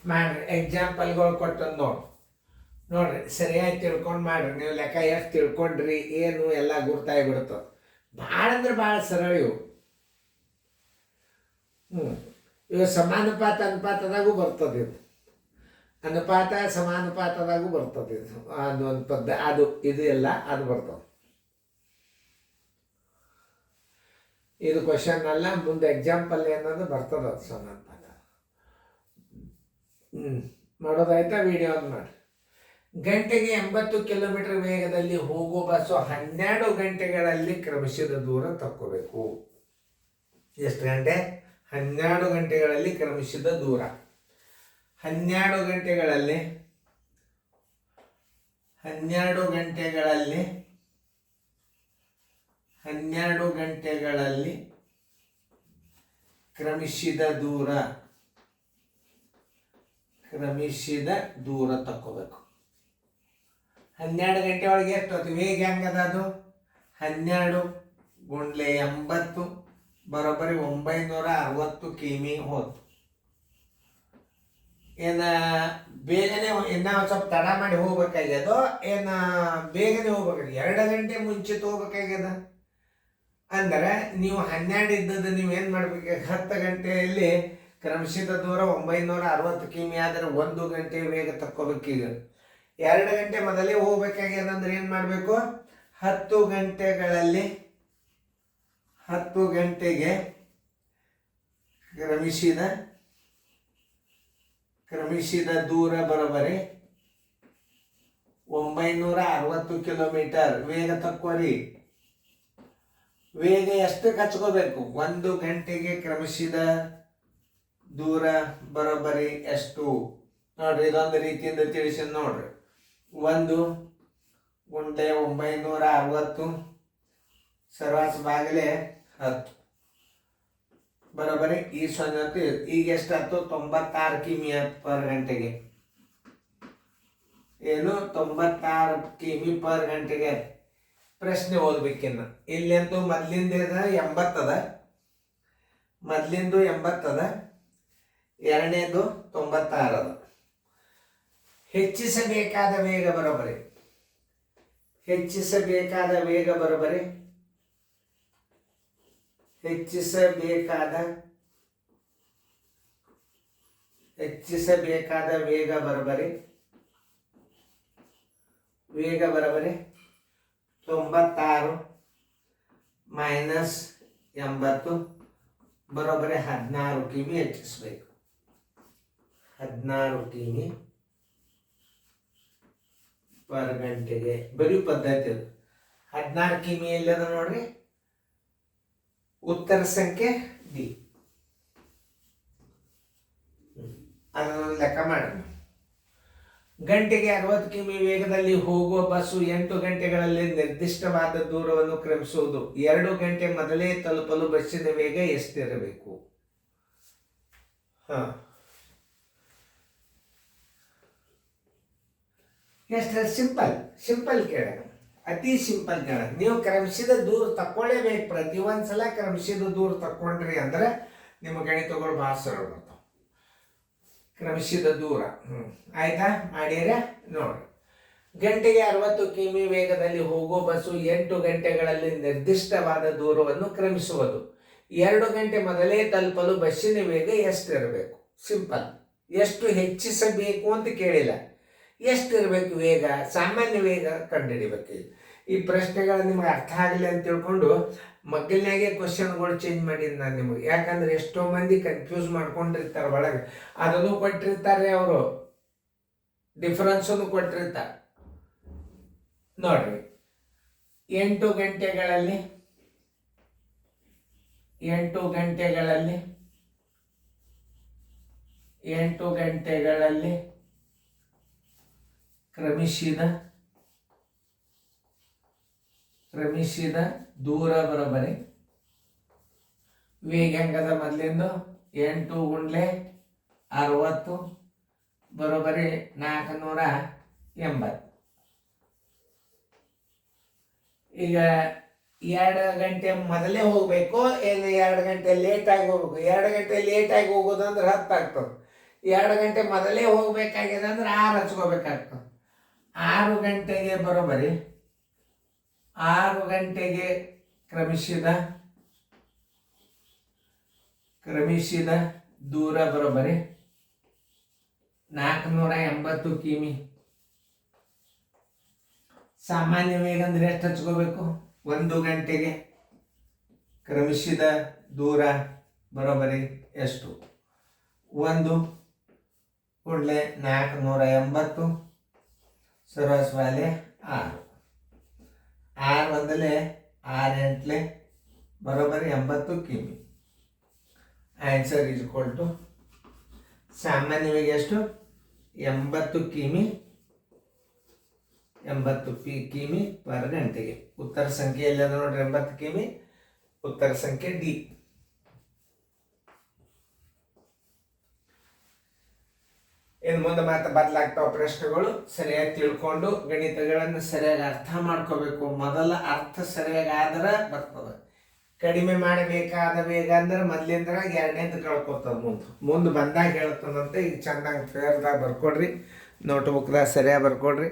ಮಾಡ್ರಿ ಎಕ್ಸಾಂಪಲ್ಗಳು ಕೊಟ್ಟು ನೋಡ್ರಿ ಸರಿಯಾಗಿ ತಿಳ್ಕೊಂಡು ಮಾಡ್ರಿ. ನೀವು ಲೆಕ್ಕ ಎಷ್ಟು ತಿಳ್ಕೊಂಡ್ರಿ ಏನು ಎಲ್ಲ ಗುರ್ತಾಗಿ ಬಿಡ್ತದೆ. ಭಾಳ ಅಂದ್ರೆ ಭಾಳ ಸರಳ ಇವು. ಇವು ಸಮಾನುಪಾತ ಅನುಪಾತದಾಗೂ ಬರ್ತದೆ. ಇದು ಅನುಪಾತ ಸಮಾನುಪಾತದಾಗೂ ಬರ್ತದೆ. ಇದು ಅದು ಒಂದು ಅದು ಇದು ಎಲ್ಲ ಅದು ಬರ್ತದೆ. ಇದು ಕ್ವಶನ್ ಅಲ್ಲ, ಮುಂದೆ ಎಕ್ಸಾಂಪಲ್ ಏನದು ಬರ್ತದೆ. ಅದು ಸಮಾನುಪಾತ ಮಾಡೋದಾಯ್ತಾ? ವಿಡಿಯೋ ಮಾಡಿ. ಗಂಟೆಗೆ 80 ಕಿಲೋಮೀಟರ್ ವೇಗದಲ್ಲಿ ಹೋಗೋ ಬಸ್ಸು 12 ಗಂಟೆಗಳಲ್ಲಿ ಕ್ರಮಿಸಿದ ದೂರ ತಕ್ಕೋಬೇಕು. ಎಷ್ಟು ಗಂಟೆ? 12 ಗಂಟೆಗಳಲ್ಲಿ ಕ್ರಮಿಸಿದ ದೂರ. 12 ಗಂಟೆಗಳಲ್ಲಿ ಕ್ರಮಿಸಿದ ದೂರ ತಕ್ಕೋಬೇಕು. 12 ಗಂಟೆ ಒಳಗೆ ಎಷ್ಟು ಹೊತ್ತು? ವೇಗ ಹೆಂಗದ ಅದು? 12 × 80 ಬರೋಬ್ಬರಿ 960 ಕಿಮಿ ಹೋತು. ಏನು ಬೇಗನೆ ಇನ್ನ ಒಂದು ಸ್ವಲ್ಪ ತಡ ಮಾಡಿ ಹೋಗ್ಬೇಕಾಗ್ಯದೋ ಏನು ಬೇಗನೆ ಹೋಗ್ಬೇಕಾಗ್ಯದ? 2 ಗಂಟೆ ಮುಂಚಿತ ಹೋಗ್ಬೇಕಾಗ್ಯದ. ಅಂದರೆ ನೀವು 12 ಇದ್ದದ್ದು ನೀವೇನು ಮಾಡ್ಬೇಕು? 10 ಗಂಟೆಯಲ್ಲಿ ಕ್ರಮಿಸಿದ ದೂರ 960 ಕಿಮಿ ಆದರೆ 1 ಗಂಟೆ ವೇಗ ತಕ್ಕೋಬೇಕೀಗ. 2 ಗಂಟೆ ಮೊದಲೇ ಹೋಗ್ಬೇಕಾಗ್ಯದಂದ್ರೆ ಏನು ಮಾಡಬೇಕು? 10 ಗಂಟೆಗೆ ಕ್ರಮಿಸಿದ ದೂರ ಬರೋಬ್ಬರಿ 960 ಕಿಲೋಮೀಟರ್ ವೇಗ ತಕ್ಕೋರಿ. ವೇಗ ಎಷ್ಟಕ್ಕೆ ಹಚ್ಕೋಬೇಕು? 1 ಗಂಟೆಗೆ ಕ್ರಮಿಸಿದ ದೂರ ಬರೋಬ್ಬರಿ ಎಷ್ಟು? ನೋಡ್ರಿ, ಇದೊಂದು ರೀತಿಯಿಂದ ತಿಳಿಸಿ ನೋಡ್ರಿ. 1 × 960 ಸರ್ವಾಸ ಬಾಗಿಲೆ 10 ಬರೋಬ್ಬರಿ ಈ 0 ಈಗ ಎಷ್ಟಾಯ್ತು? 96 ಕಿಮಿ ಪರ್ ಗಂಟೆಗೆ. ಏನು 96 ಕಿಮಿ ಪರ್ ಗಂಟೆಗೆ. ಪ್ರಶ್ನೆ ಓದ್ಬೇಕಿನ್ನ. ಇಲ್ಲಂತೂ ಮೊದಲಿಂದ 80 ಅದ, ಮೊದಲಿಂದು 80 ಅದ, ಎರಡನೇದು 96 ಅದ. ಹೆಚ್ಚಿಸಬೇಕಾದ ವೇಗ ಬರೋಬ್ಬರಿ ಹೆಚ್ಚಿಸಬೇಕಾದ ವೇಗ ಬರೋಬ್ಬರಿ ವೇಗ ಬರೋಬ್ಬರಿ 96 - 80 ಬರೋಬ್ಬರಿ 16 ಕಿಮಿ ಹೆಚ್ಚಿಸ್ಬೇಕು. 16 ಕಿಮಿ ಪರ್ ಗಂಟೆಗೆ ಬರೆಯೋ ಪದ್ಧತಿ ಅದು. 16 ಕಿಮಿ ಎಲ್ಲದ ನೋಡ್ರಿ. ಉತ್ತರ ಸಂಖ್ಯೆ ಡಿ. ಅದನ್ನು ಲೆಕ್ಕ ಮಾಡೋಣ. ಗಂಟೆಗೆ 60 ಕಿಮಿ ವೇಗದಲ್ಲಿ ಹೋಗುವ ಬಸ್ಸು 8 ಗಂಟೆಗಳಲ್ಲಿ ನಿರ್ದಿಷ್ಟವಾದ ದೂರವನ್ನು ಕ್ರಮಿಸುವುದು. 2 ಗಂಟೆ ಮೊದಲೇ ತಲುಪಲು ಬಸ್ಸಿನ ವೇಗ ಎಷ್ಟಿರಬೇಕು? ಎಷ್ಟು ಸಿಂಪಲ್ ಕೇಳೋಣ. ಅತಿ ಸಿಂಪಲ್ ಕೇಳೋಣ. ನೀವು ಕ್ರಮಿಸಿದ ದೂರ ತಕ್ಕೊಳ್ಳೇಬೇಕು. ಪ್ರತಿ ಒಂದ್ಸಲ ಕ್ರಮಿಸಿದ ದೂರ ತಕ್ಕೊಂಡ್ರಿ ಅಂದ್ರೆ ನಿಮ್ಮ ಗಣಿತಗಳು ಭಾಳ ಸರಳ ಬರ್ತಾವ. ಕ್ರಮಿಸಿದ ದೂರ ಆಯ್ತಾ? ಮಾಡ್ಯಾರ ನೋಡ್ರಿ. ಗಂಟೆಗೆ 60 ಕಿಮಿ ವೇಗದಲ್ಲಿ ಹೋಗೋ ಬಸ್ಸು 8 ಗಂಟೆಗಳಲ್ಲಿ ನಿರ್ದಿಷ್ಟವಾದ ದೂರವನ್ನು ಕ್ರಮಿಸುವುದು. 2 ಗಂಟೆ ಮೊದಲೇ ತಲುಪಲು ಬಸ್ಸಿನ ವೇಗ ಎಷ್ಟಿರಬೇಕು? ಸಿಂಪಲ್. ಎಷ್ಟು ಹೆಚ್ಚಿಸಬೇಕು ಅಂತ ಕೇಳಿಲ್ಲ, ಎಷ್ಟಿರಬೇಕು ವೇಗ? ಸಾಮಾನ್ಯ ವೇಗ ಕಂಡುಹಿಡಿಬೇಕು. ಈ ಪ್ರಶ್ನೆಗಳು ನಿಮ್ಗೆ ಅರ್ಥ ಆಗಲಿ ಅಂತ ತಿಳ್ಕೊಂಡು ಮಗ್ಗಲ್ನಾಗೆ ಕ್ವಶನ್ಗಳು ಚೇಂಜ್ ಮಾಡಿದ್ದು ನಾನು ನಿಮಗೆ. ಯಾಕಂದ್ರೆ ಎಷ್ಟೋ ಮಂದಿ ಕನ್ಫ್ಯೂಸ್ ಮಾಡ್ಕೊಂಡಿರ್ತಾರೆ. ಒಳಗೆ ಅದನ್ನು ಕೊಟ್ಟಿರ್ತಾರೆ, ಅವರು ಡಿಫರೆನ್ಸನ್ನು ಕೊಟ್ಟಿರ್ತಾರೆ. ನೋಡ್ರಿ, 8 ಗಂಟೆಗಳಲ್ಲಿ ಕ್ರಮಿಸಿದ ದೂರ ಬರೋಬ್ಬರಿ ವೇಗ ಹೆಂಗದ? ಮೊದಲಿಂದು 8 × 60 ಬರೋಬ್ಬರಿ 480. ಈಗ 2 ಗಂಟೆ ಮೊದಲೇ ಹೋಗ್ಬೇಕು, ಏನು 2 ಗಂಟೆ ಲೇಟಾಗಿ ಹೋಗ್ಬೇಕು? 2 ಗಂಟೆ ಲೇಟಾಗಿ ಹೋಗೋದಂದ್ರೆ 10 ಆಗ್ತದೆ. 2 ಗಂಟೆ ಮೊದಲೇ ಹೋಗ್ಬೇಕಾಗಿದೆ ಅಂದ್ರೆ 6 ಹಚ್ಕೋಬೇಕಾಗ್ತದೆ. 6 ಗಂಟೆಗೆ ಬರೋಬರಿ 6 ಗಂಟೆಗೆ ಕ್ರಮಿಸಿದ ದೂರ ಬರೋಬರಿ 480 ಕಿಮಿ. ಸಾಮಾನ್ಯ ವೇಗ ಅಂದ್ರೆ ಎಷ್ಟು ಹಚ್ಕೋಬೇಕು? 1 ಗಂಟೆಗೆ ಕ್ರಮಿಸಿದ ದೂರ ಬರೋಬರಿ ಎಷ್ಟು? 1 ಕೂಡಲೇ 480 ಸರ್ವಸ್ವಾಲೆ 6. 6 ಒಂದಲೇ 6 ಎಂಟ್ಲೆ ಬರೋಬರಿ 80 ಕಿಮಿ. ಆನ್ಸರ್ ಈಸ್ ಈಕ್ವಲ್ ಟು ಸಾಮಾನ್ಯವಾಗಿ ಎಷ್ಟು? 80 ಕಿಮಿ 80 ಕಿಮಿ ಪರ್ ಗಂಟೆಗೆ. ಉತ್ತರ ಸಂಖ್ಯೆ ಎಲ್ಲದ ನೋಡ್ರಿ 80 ಕಿಮಿ. ಉತ್ತರ ಸಂಖ್ಯೆ ಡಿ. ಇನ್ನು ಮುಂದೆ ಮಾತ್ರ ಬದಲಾಗ್ತಾವ ಪ್ರಶ್ನೆಗಳು. ಸರಿಯಾಗಿ ತಿಳ್ಕೊಂಡು ಗಣಿತಗಳನ್ನು ಸರಿಯಾಗಿ ಅರ್ಥ ಮಾಡ್ಕೋಬೇಕು. ಮೊದಲ ಅರ್ಥ ಸರಿಯಾಗಿ ಆದ್ರೆ ಬರ್ತದೆ. ಕಡಿಮೆ ಮಾಡಬೇಕಾದ ವೇಗ ಅಂದ್ರೆ ಮೊದ್ಲಿಂದ 2ನೇದು ಕಳ್ಕೊತದ. ಮುಂದೆ ಬಂದಾಗ ಹೇಳ್ತದಂತೆ. ಈಗ ಚಂದಂಗೆ ಫೇರ್ದಾಗ ಬರ್ಕೊಡ್ರಿ, ನೋಟ್ಬುಕ್ದಾಗ ಸರಿಯಾಗಿ ಬರ್ಕೊಡ್ರಿ.